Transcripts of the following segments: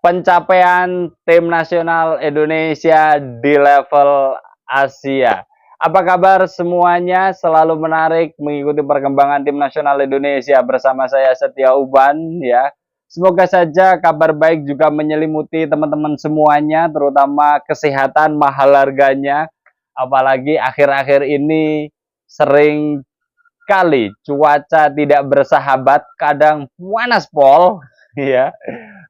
pencapaian tim nasional Indonesia di level Asia. Apa kabar semuanya? Selalu menarik mengikuti perkembangan tim nasional Indonesia bersama saya Setia Uban ya. Semoga saja kabar baik juga menyelimuti teman-teman semuanya, terutama kesehatan mahal harganya. Apalagi akhir-akhir ini sering kali cuaca tidak bersahabat, kadang panas pol ya,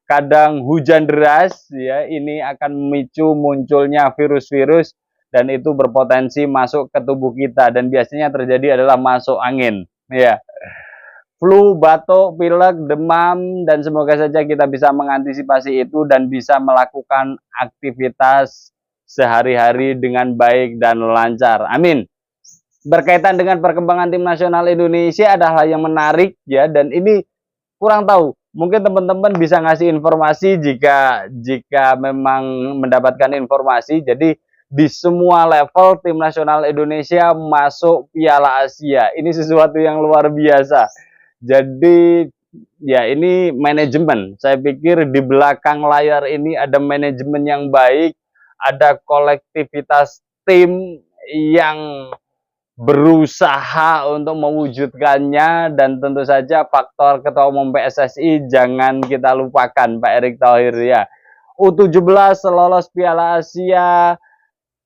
kadang hujan deras ya. Ini akan memicu munculnya virus-virus dan itu berpotensi masuk ke tubuh kita, dan biasanya terjadi adalah masuk angin ya. Flu, batuk, pilek, demam, dan semoga saja kita bisa mengantisipasi itu dan bisa melakukan aktivitas sehari-hari dengan baik dan lancar. Amin. Berkaitan dengan perkembangan tim nasional Indonesia ada hal yang menarik ya, dan ini kurang tahu. Mungkin teman-teman bisa ngasih informasi jika memang mendapatkan informasi. Jadi di semua level tim nasional Indonesia masuk Piala Asia. Ini sesuatu yang luar biasa. Jadi ya ini manajemen. Saya pikir di belakang layar ini ada manajemen yang baik, ada kolektivitas tim yang berusaha untuk mewujudkannya, dan tentu saja faktor Ketua Umum PSSI jangan kita lupakan, Pak Erick Thohir ya. U17 lolos Piala Asia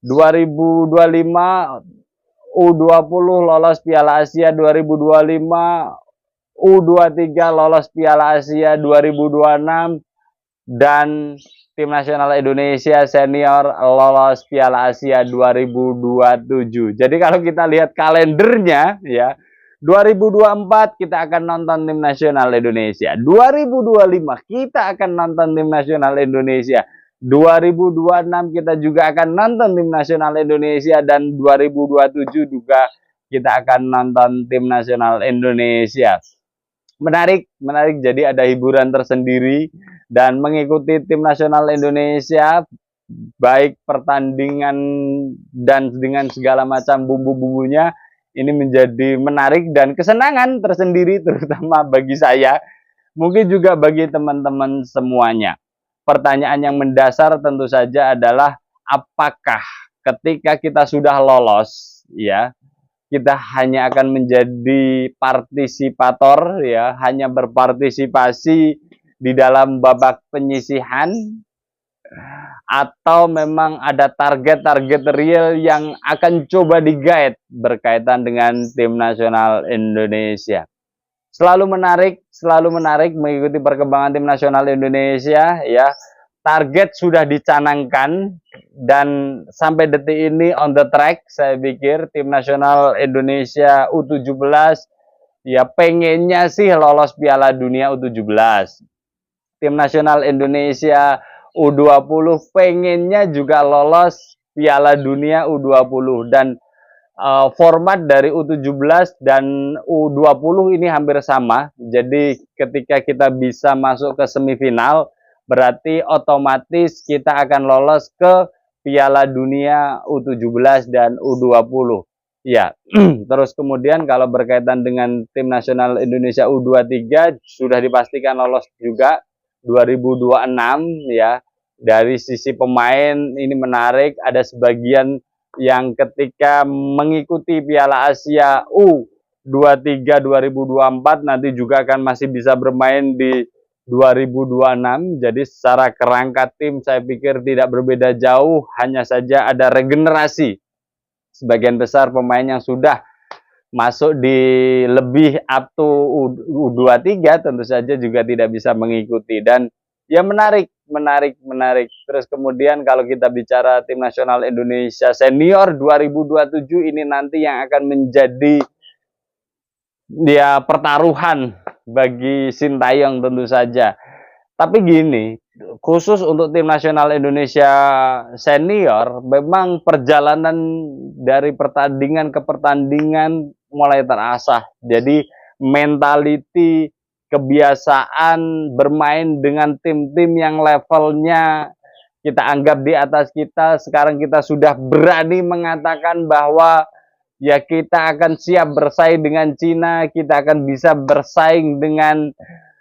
2025, U20 lolos Piala Asia 2025, U23 lolos Piala Asia 2026, dan tim nasional Indonesia senior lolos Piala Asia 2027. Jadi kalau kita lihat kalendernya ya, 2024 kita akan nonton tim nasional Indonesia, 2025 kita akan nonton tim nasional Indonesia, 2026 kita juga akan nonton tim nasional Indonesia, dan 2027 juga kita akan nonton tim nasional Indonesia. Menarik. Jadi ada hiburan tersendiri, dan mengikuti tim nasional Indonesia baik pertandingan dan dengan segala macam bumbu-bumbunya ini menjadi menarik dan kesenangan tersendiri, terutama bagi saya, mungkin juga bagi teman-teman semuanya. Pertanyaan yang mendasar tentu saja adalah apakah ketika kita sudah lolos ya, kita hanya akan menjadi partisipator ya, hanya berpartisipasi di dalam babak penyisihan, atau memang ada target-target real yang akan coba digait berkaitan dengan tim nasional Indonesia. Selalu menarik mengikuti perkembangan tim nasional Indonesia ya. Target sudah dicanangkan dan sampai detik ini on the track. Saya pikir tim nasional Indonesia U17 ya pengennya sih lolos Piala Dunia U17. Tim nasional Indonesia U20 pengennya juga lolos Piala Dunia U20, dan format dari U17 dan U20 ini hampir sama. Jadi ketika kita bisa masuk ke semifinal, berarti otomatis kita akan lolos ke Piala Dunia U17 dan U20. Ya, terus kemudian kalau berkaitan dengan tim nasional Indonesia U23 sudah dipastikan lolos juga 2026 ya. Dari sisi pemain ini menarik, ada sebagian yang ketika mengikuti Piala Asia U23 2024 nanti juga akan masih bisa bermain di 2026. Jadi secara kerangka tim saya pikir tidak berbeda jauh, hanya saja ada regenerasi. Sebagian besar pemain yang sudah masuk di lebih up to U23 tentu saja juga tidak bisa mengikuti, dan ya menarik. Terus kemudian kalau kita bicara tim nasional Indonesia senior 2027 ini nanti yang akan menjadi dia pertaruhan bagi Sintayong tentu saja. Tapi gini, khusus untuk tim nasional Indonesia senior, memang perjalanan dari pertandingan ke pertandingan mulai terasah. Jadi mentality, kebiasaan bermain dengan tim-tim yang levelnya kita anggap di atas kita, sekarang kita sudah berani mengatakan bahwa ya kita akan siap bersaing dengan Cina, kita akan bisa bersaing dengan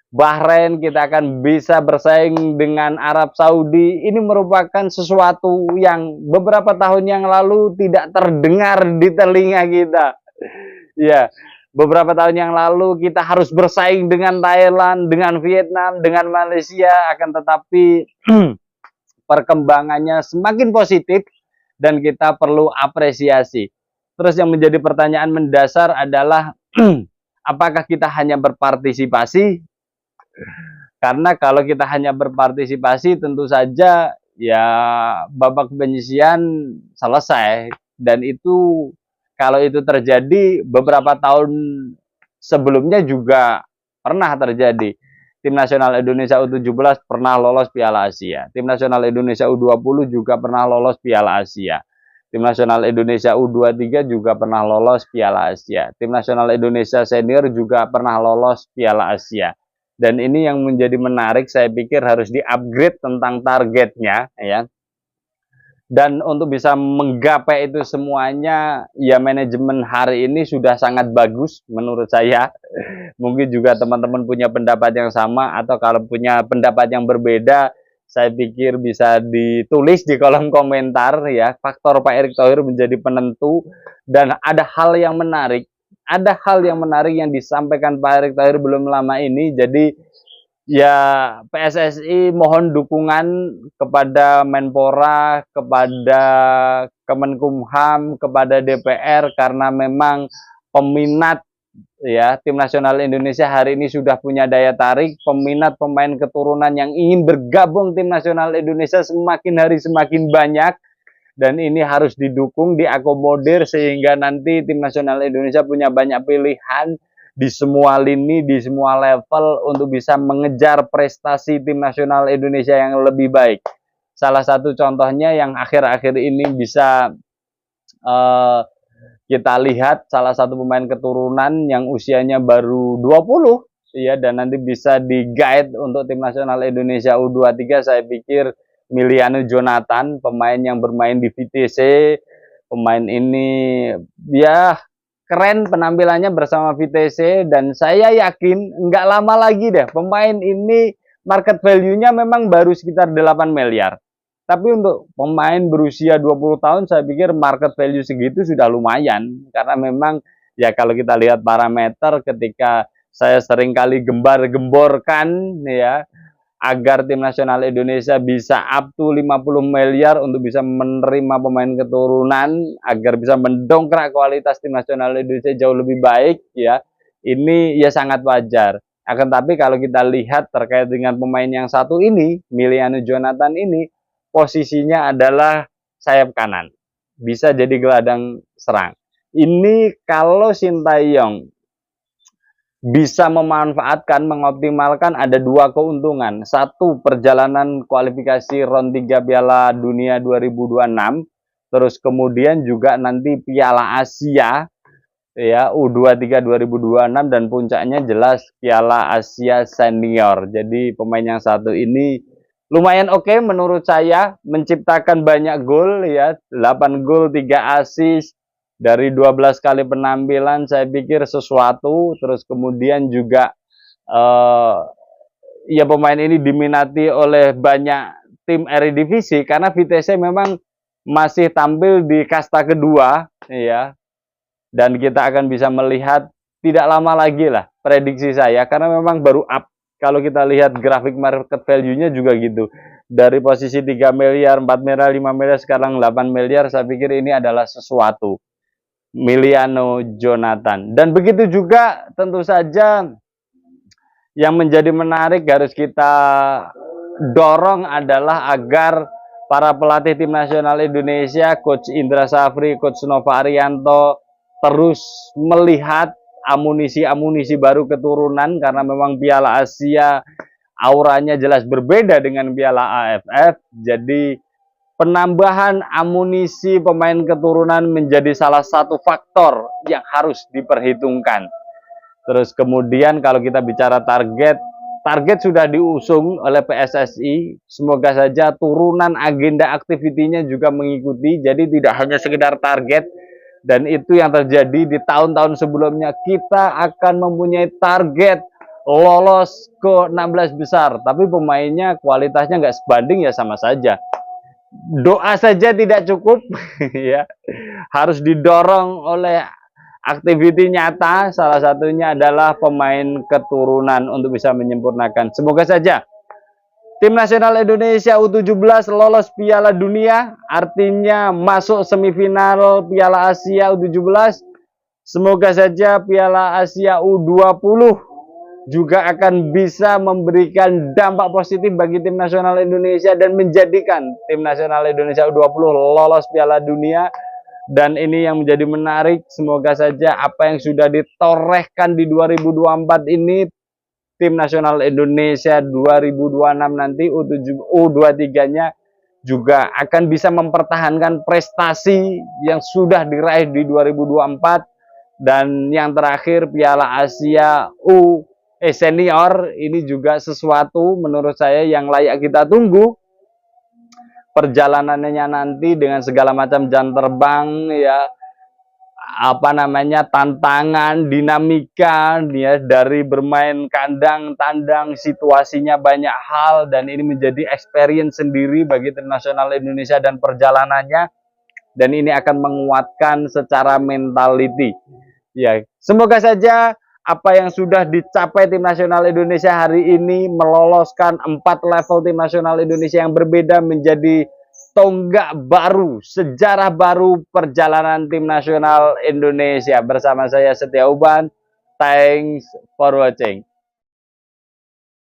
Bahrain, kita akan bisa bersaing dengan Arab Saudi. Ini merupakan sesuatu yang beberapa tahun yang lalu tidak terdengar di telinga kita. Ya, beberapa tahun yang lalu kita harus bersaing dengan Thailand, dengan Vietnam, dengan Malaysia, akan tetapi perkembangannya semakin positif dan kita perlu apresiasi. Terus yang menjadi pertanyaan mendasar adalah apakah kita hanya berpartisipasi? Karena kalau kita hanya berpartisipasi tentu saja ya babak penyisian selesai, dan itu kalau itu terjadi beberapa tahun sebelumnya juga pernah terjadi. Tim nasional Indonesia U17 pernah lolos Piala Asia. Tim nasional Indonesia U20 juga pernah lolos Piala Asia. Tim nasional Indonesia U23 juga pernah lolos Piala Asia. Tim nasional Indonesia senior juga pernah lolos Piala Asia. Dan ini yang menjadi menarik, saya pikir harus di-upgrade tentang targetnya, ya. Dan untuk bisa menggapai itu semuanya, ya manajemen hari ini sudah sangat bagus menurut saya. Mungkin juga teman-teman punya pendapat yang sama, atau kalau punya pendapat yang berbeda, saya pikir bisa ditulis di kolom komentar ya. Faktor Pak Erick Thohir menjadi penentu, dan ada hal yang menarik. Ada hal yang menarik yang disampaikan Pak Erick Thohir belum lama ini. Jadi ya PSSI mohon dukungan kepada Menpora, kepada Kemenkumham, kepada DPR, karena memang peminat ya tim nasional Indonesia hari ini sudah punya daya tarik. Peminat pemain keturunan yang ingin bergabung tim nasional Indonesia semakin hari semakin banyak, dan ini harus didukung, diakomodir sehingga nanti tim nasional Indonesia punya banyak pilihan di semua lini, di semua level untuk bisa mengejar prestasi tim nasional Indonesia yang lebih baik. Salah satu contohnya yang akhir-akhir ini bisa kita lihat, salah satu pemain keturunan yang usianya baru 20 ya, dan nanti bisa di-guide untuk tim nasional Indonesia U23. Saya pikir Miliano Jonathan, pemain yang bermain di VTC. Pemain ini ya keren penampilannya bersama VTC, dan saya yakin nggak lama lagi deh pemain ini market value-nya memang baru sekitar 8 miliar. Tapi untuk pemain berusia 20 tahun saya pikir market value segitu sudah lumayan, karena memang ya kalau kita lihat parameter, ketika saya sering kali gembar-gemborkan ya agar tim nasional Indonesia bisa up to 50 miliar untuk bisa menerima pemain keturunan, agar bisa mendongkrak kualitas tim nasional Indonesia jauh lebih baik ya. Ini ya sangat wajar. Akan tapi kalau kita lihat terkait dengan pemain yang satu ini, Miliano Jonathan ini, posisinya adalah sayap kanan. Bisa jadi gelandang serang. Ini kalau Sintayong bisa memanfaatkan, mengoptimalkan, ada dua keuntungan. Satu, perjalanan kualifikasi round 3 Piala Dunia 2026. Terus kemudian juga nanti Piala Asia ya U23 2026, dan puncaknya jelas Piala Asia Senior. Jadi pemain yang satu ini lumayan oke menurut saya, menciptakan banyak gol ya, 8 gol, 3 assist. Dari 12 kali penampilan saya pikir sesuatu. Terus kemudian juga ya pemain ini diminati oleh banyak tim Eredivisie, karena VTC memang masih tampil di kasta kedua ya, dan kita akan bisa melihat tidak lama lagi lah prediksi saya, karena memang baru up. Kalau kita lihat grafik market value-nya juga gitu, dari posisi 3 miliar, 4 miliar, 5 miliar, sekarang 8 miliar. Saya pikir ini adalah sesuatu, Miliano Jonathan. Dan begitu juga tentu saja yang menjadi menarik harus kita dorong adalah agar para pelatih tim nasional Indonesia, Coach Indra Safri, Coach Nova Arianto, terus melihat amunisi-amunisi baru keturunan, karena memang Piala Asia auranya jelas berbeda dengan Piala AFF. Jadi penambahan amunisi pemain keturunan menjadi salah satu faktor yang harus diperhitungkan. Terus kemudian kalau kita bicara target sudah diusung oleh PSSI. Semoga saja turunan agenda aktivitinya juga mengikuti. Jadi tidak hanya sekedar target, dan itu yang terjadi di tahun-tahun sebelumnya. Kita akan mempunyai target lolos ke 16 besar, tapi pemainnya kualitasnya nggak sebanding ya sama saja. Doa saja tidak cukup, ya. Harus didorong oleh aktiviti nyata, salah satunya adalah pemain keturunan untuk bisa menyempurnakan. Semoga saja tim nasional Indonesia U17 lolos Piala Dunia, artinya masuk semifinal Piala Asia U17. Semoga saja Piala Asia U20 juga akan bisa memberikan dampak positif bagi tim nasional Indonesia dan menjadikan tim nasional Indonesia U20 lolos Piala Dunia. Dan ini yang menjadi menarik, semoga saja apa yang sudah ditorehkan di 2024 ini, tim nasional Indonesia 2026 nanti U23-nya juga akan bisa mempertahankan prestasi yang sudah diraih di 2024. Dan yang terakhir, Piala Asia senior ini juga sesuatu menurut saya yang layak kita tunggu. Perjalanannya nanti dengan segala macam jam terbang, ya, apa namanya, tantangan, dinamika, ya, dari bermain kandang tandang, situasinya banyak hal, dan ini menjadi experience sendiri bagi tim nasional Indonesia dan perjalanannya, dan ini akan menguatkan secara mentality. Ya, semoga saja apa yang sudah dicapai tim nasional Indonesia hari ini meloloskan 4 level tim nasional Indonesia yang berbeda menjadi tonggak baru, sejarah baru perjalanan tim nasional Indonesia. Bersama saya Setia Uban. Thanks for watching.